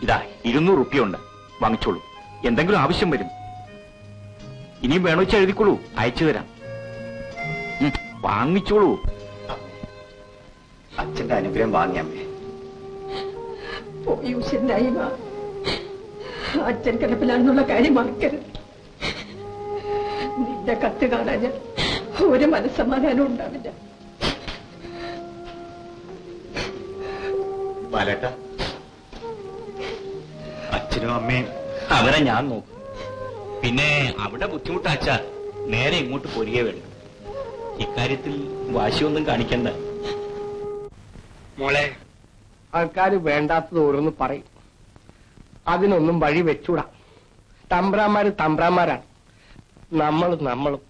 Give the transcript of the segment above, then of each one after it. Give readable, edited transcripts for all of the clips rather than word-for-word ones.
ഇതാ 200 റുപ്യ ഉണ്ട്, വാങ്ങിച്ചോളൂ. എന്തെങ്കിലും ആവശ്യം വരും. ഇനിയും വേണോ വെച്ചാൽ എഴുതിക്കോളൂ, അയച്ചു തരാം. വാങ്ങിച്ചോളൂ. അച്ഛന്റെ അനുഗ്രഹം വാങ്ങിയാമേ. അച്ഛൻ കിടപ്പിലാണെന്നുള്ള കാര്യം മറക്കരുത്. നിന്റെ കത്ത് കാണാൻ ഒരു മനസ്സമാധാനം ഉണ്ടാവില്ല. ബാലേട്ട, അച്ഛനും അമ്മയും അവരെ ഞാൻ നോക്കും. പിന്നെ അവിടെ ബുദ്ധിമുട്ടാച്ച നേരെ ഇങ്ങോട്ട് പോരുകയെ വേണ്ട. ഇക്കാര്യത്തിൽ വാശിയൊന്നും കാണിക്കണ്ട. മോളെ, ആൾക്കാര് വേണ്ടാത്തത് ഓരോന്ന് പറയും. അതിനൊന്നും വഴി വെച്ചൂടാ. തമ്പ്രാന്മാര് തമ്പ്രാന്മാരാണ്. നമ്മളും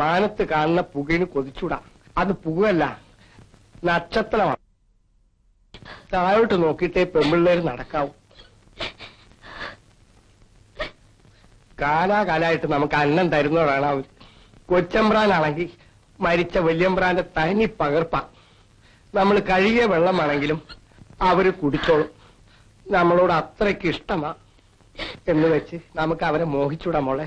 മാനത്ത് കാണുന്ന പുകയിന് കൊതിച്ചൂടാ. അത് പുകയല്ല, നക്ഷത്രമാണ്. താഴോട്ട് നോക്കിയിട്ടേ പെമ്പിള്ളേര് നടക്കാവൂ. കാലാകാലായിട്ട് നമുക്ക് അന്നം തരുന്നവരാണ് അവര്. കൊച്ചമ്പ്രാനാണെങ്കിൽ മരിച്ച വല്യമ്പ്രാന്റെ തനി പകർപ്പാ. നമ്മൾ കഴുകിയ വെള്ളമാണെങ്കിലും അവര് കുടിച്ചോളും. നമ്മളോട് അത്രയ്ക്ക് ഇഷ്ടമാ എന്ന് വെച്ച് നമുക്ക് അവരെ മോഹിച്ചൂടാ മോളെ.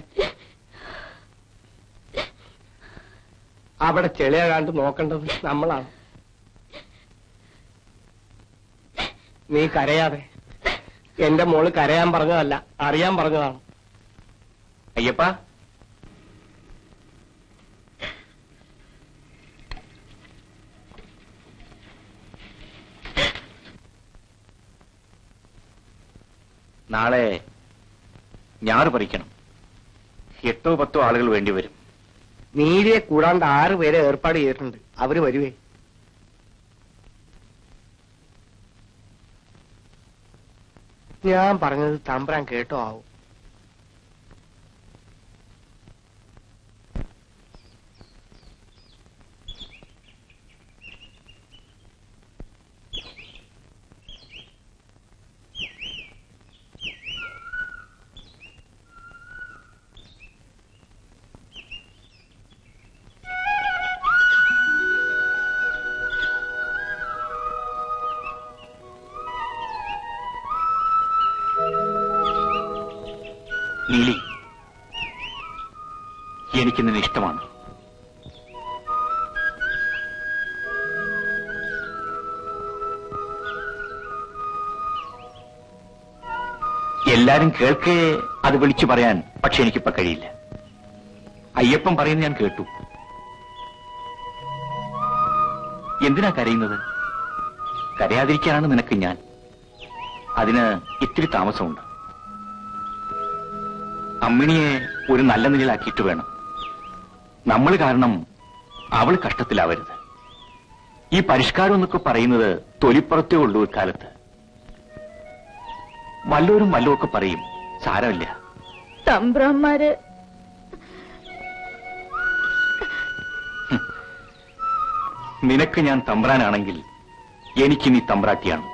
അവിടെ ചെളിയാകാണ്ട് നോക്കേണ്ടത് നമ്മളാണ്. നീ കരയാതെ. എന്റെ മോള് കരയാൻ പറഞ്ഞതല്ല, അറിയാൻ പറഞ്ഞതാണ്. അയ്യപ്പ, നാളെ ഞാറ് പറിക്കണം. 8-10 ആളുകൾ വേണ്ടിവരും. നീലിയെ കൂടാണ്ട് 6 പേരെ ഏർപ്പാട് ചെയ്തിട്ടുണ്ട്. അവര് വരുവേ. ഞാൻ പറഞ്ഞത് തമ്പ്രാൻ കേട്ടോ ആവും. നീലി, എനിക്ക് നിന്നെ ഇഷ്ടമാണ്. എല്ലാരും കേൾക്കേ അത് വിളിച്ചു പറയാൻ പക്ഷെ എനിക്കിപ്പോ കഴിയില്ല. അയ്യപ്പൻ പറയുന്നത് ഞാൻ കേട്ടു. എന്തിനാ കരയുന്നത്? കരയാതിരിക്കാനാണ് നിനക്ക് ഞാൻ. അതിന് ഇത്തിരി താമസമുണ്ട്. അമ്മിണിയെ ഒരു നല്ല നിലയിലാക്കിയിട്ട് വേണം. നമ്മൾ കാരണം അവൾ കഷ്ടത്തിലാവരുത്. ഈ പരിഷ്കാരം എന്നൊക്കെ പറയുന്നത് തൊലിപ്പുറത്തേ ഉള്ളൂ. ഇക്കാലത്ത് വല്ലോരും വല്ലതുമൊക്കെ പറയും, സാരമില്ല. തമ്പ്രാന്മാര് നിനക്ക് ഞാൻ തമ്പ്രാനാണെങ്കിൽ എനിക്ക് നീ തമ്പ്രാട്ടിയാണ്.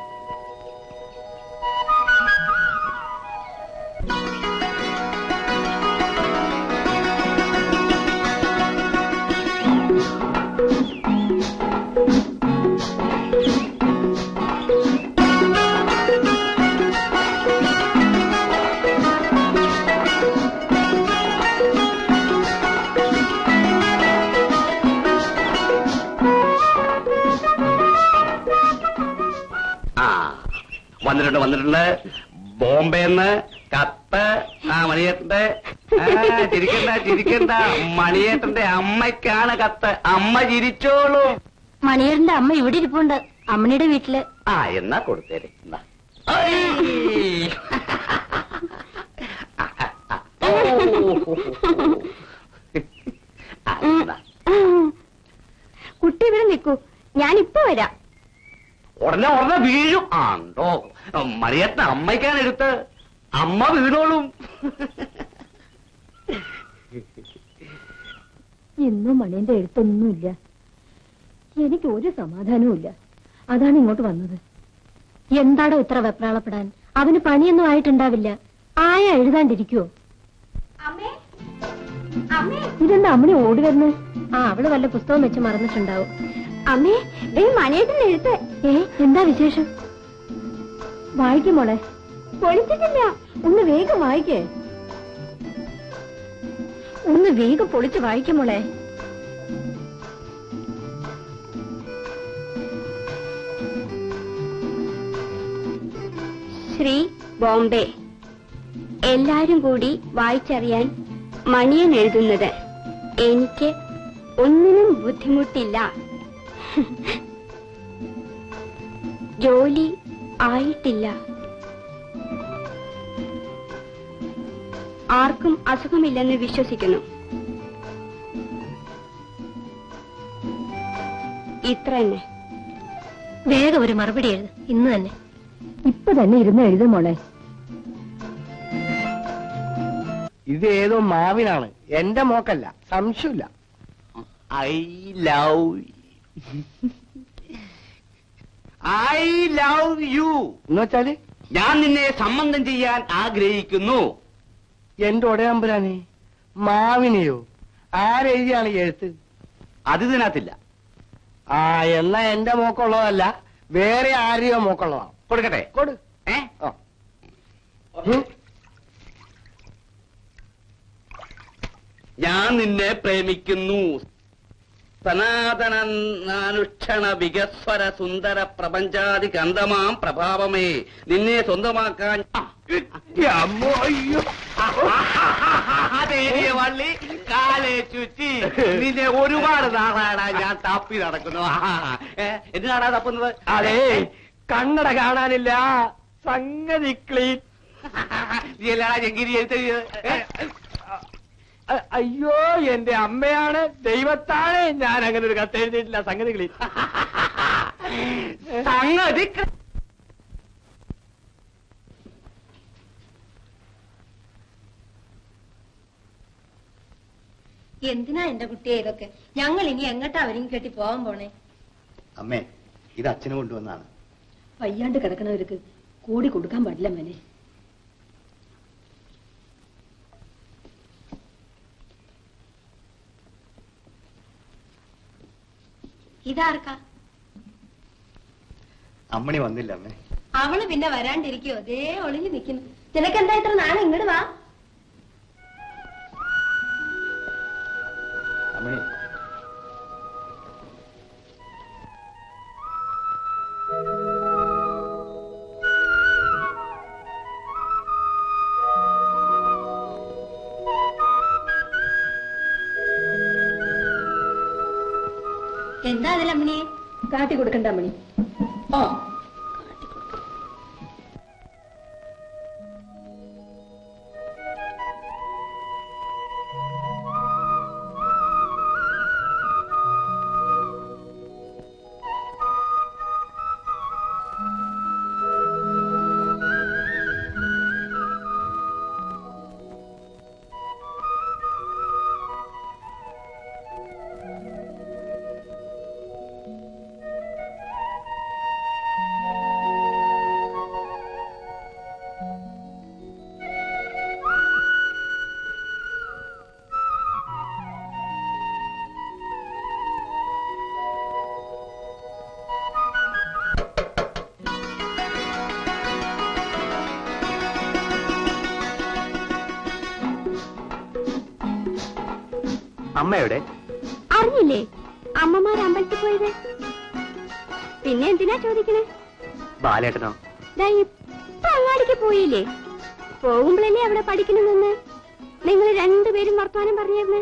വന്നിട്ടുണ്ട്. ബോംബെന്ന് കത്ത്. മണിയേട്ടന്റെ ചിരിക്കണ്ട. മണിയേട്ടന്റെ അമ്മയ്ക്കാണ് കത്ത്. അമ്മ ചിരിച്ചോളൂ. മണിയേട്ടന്റെ അമ്മ ഇവിടെ ഇരിപ്പുണ്ട്, അമ്മണിയുടെ വീട്ടില്. എന്നാ കൊടുത്തേരെ. കുട്ടി ഇവിടെ നിൽക്കൂ, ഞാനിപ്പോ വരാം. ഉടനെ വീഴും. ആണ്ടോ, മണിയേട്ടൻ അമ്മയ്ക്കാണ് എടുത്ത്. അമ്മ വീണോളും. ഇന്നും മണിയന്റെ എഴുത്തൊന്നുമില്ല. എനിക്ക് ഒരു സമാധാനവുമില്ല. അതാണ് ഇങ്ങോട്ട് വന്നത്. എന്താടോ ഇത്ര വെപ്രാളപ്പെടാൻ? അവന് പണിയൊന്നും ആയിട്ടുണ്ടാവില്ല. ആയ എഴുതാണ്ടിരിക്കുവോ? ഇതെന്താ അമ്മണി ഓടി വരുന്നത്? അവള് വല്ല പുസ്തകം വെച്ച് മറന്നിട്ടുണ്ടാവും. അമ്മേ, മണിയേട്ടൻ എഴുത്ത്. എന്താ വിശേഷം? വായിക്കും മോളെ. പൊളിച്ചിട്ടില്ല. ഒന്ന് വേഗം വായിക്കേ. ഒന്ന് വേഗം പൊളിച്ച് വായിക്കും മോളെ. ശ്രീ ബോംബെ. എല്ലാരും കൂടി വായിച്ചറിയാൻ മണിയൻ എഴുതുന്നത്. എനിക്ക് ഒന്നിനും ബുദ്ധിമുട്ടില്ല. ജോലി ആയിട്ടില്ല. ആർക്കും അസുഖമില്ലെന്ന് വിശ്വസിക്കുന്നു. ഇത്ര തന്നെ. വേഗം ഒരു മറുപടി എഴുത്. ഇന്ന് തന്നെ. ഇപ്പൊ തന്നെ ഇരുന്ന് എഴുതും മോളെ. ഇത് ഏതോ മാവിനാണ്, എന്റെ മോക്കല്ല, സംശയമില്ല. ഐ ലവ് യു എന്ന് വെച്ചാല് ഞാൻ നിന്നെ സംബന്ധം ചെയ്യാൻ ആഗ്രഹിക്കുന്നു. എന്റെ ഒടയാമ്പുരാനെ, മാവിനെയോ? ആരെഴുതിയാണ് ഈ എഴുത്ത്? അത് ഇതിനകത്തില്ല. ആ, എന്നാ എന്റെ മോക്കുള്ളതല്ല, വേറെ ആരെയോ മോക്കുള്ളതാണ്. കൊടുക്കട്ടെ? കൊടു. ഏ ആ. ഉം. ഞാൻ നിന്നെ പ്രേമിക്കുന്നു. സനാതനാനുഷ്ഠണ വികസ്വര സുന്ദര പ്രപഞ്ചാതി കന്തമാം പ്രഭാവമേ, നിന്നെ സ്വന്തമാക്കാൻ അതേരിയ വള്ളി കാലെ ചുറ്റി നിന്നെ ഒരുപാട് നാളാണ് ഞാൻ തപ്പി നടക്കുന്നു. എന്തിനാടാ തപ്പുന്നത്? അതെ, കണ്ണട കാണാനില്ല, സംഗതി ക്ലീൻ. നീ എല്ലാടാ ചെങ്കിരി എഴുത്തത്? അയ്യോ, എന്റെ അമ്മയാണ്, ദൈവത്താണ്, ഞാൻ അങ്ങനെ ഒരു കത്ത് എഴുതിയിട്ടില്ല. സംഗതി ക്ലീൻ. സംഗതി എന്തിനാ എന്റെ കുട്ടിയെ ഇതൊക്കെ? ഞങ്ങൾ ഇനി എങ്ങോട്ടാ അവരും കെട്ടി പോവാൻ പോണേ? അമ്മേ, ഇത് അച്ഛന് കൊണ്ടുവന്നാണ്. വയ്യാണ്ട് കിടക്കണവർക്ക് കൂടി കൊടുക്കാൻ പാടില്ല മോനെ. ഇതാർക്കാ? അമ്മണി വന്നില്ല അമ്മേ. അവള് പിന്നെ വരാണ്ടിരിക്കോ? ദേ ഒളിഞ്ഞു നിക്കുന്നു. നിനക്കെന്താ ഇത്ര നാളെ? ഇങ്ങോട്ട് വാ. അമ്മണി, എന്താ അതിൽ അമ്മണിയെ? കാട്ടി കൊടുക്കണ്ട മണി. ഓ, അമ്മയുടെ അറിഞ്ഞില്ലേ അമ്മമാർ അമ്പലത്തിൽ പോയത്? പിന്നെ എന്തിനാ ചോദിക്കണേ? ബാലേട്ടനോ? ദാ ഇപ്പൊ അങ്ങാടിക്ക് പോയില്ലേ? പോകുമ്പോഴല്ലേ അവിടെ പഠിക്കണമെന്ന് നിങ്ങൾ രണ്ടുപേരും വർത്തമാനം പറഞ്ഞിരുന്നു.